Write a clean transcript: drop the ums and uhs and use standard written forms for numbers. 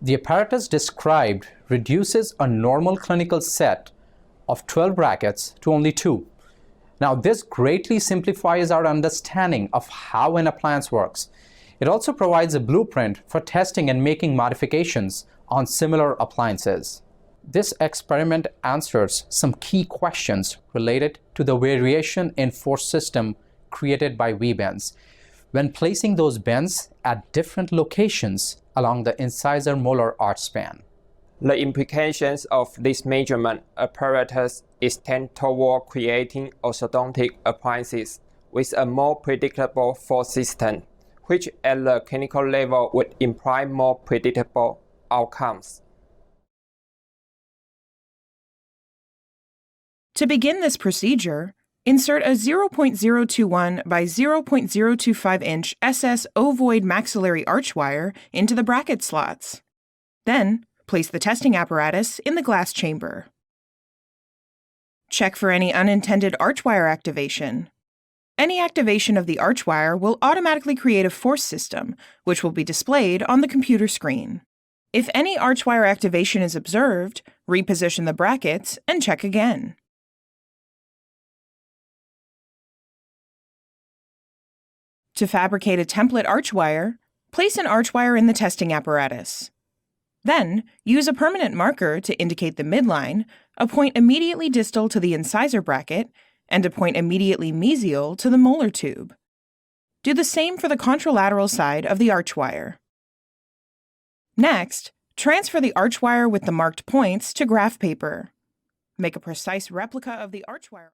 The apparatus described reduces a normal clinical set of 12 brackets to only 2. Now, this greatly simplifies our understanding of how an appliance works. It also provides a blueprint for testing and making modifications on similar appliances. This experiment answers some key questions related to the variation in force system created by V-bends when placing those bends at different locations along the incisor molar arch span. The implications of this measurement apparatus extend toward creating orthodontic appliances with a more predictable force system, which at the clinical level would imply more predictable outcomes. To begin this procedure, insert a 0.021 by 0.025 inch SS ovoid maxillary arch wire into the bracket slots. Then, place the testing apparatus in the glass chamber. Check for any unintended arch wire activation. Any activation of the arch wire will automatically create a force system, which will be displayed on the computer screen. If any arch wire activation is observed, reposition the brackets and check again. To fabricate a template arch wire, place an arch wire in the testing apparatus. Then, use a permanent marker to indicate the midline, a point immediately distal to the incisor bracket, and a point immediately mesial to the molar tube. Do the same for the contralateral side of the arch wire. Next, transfer the arch wire with the marked points to graph paper. Make a precise replica of the arch wire.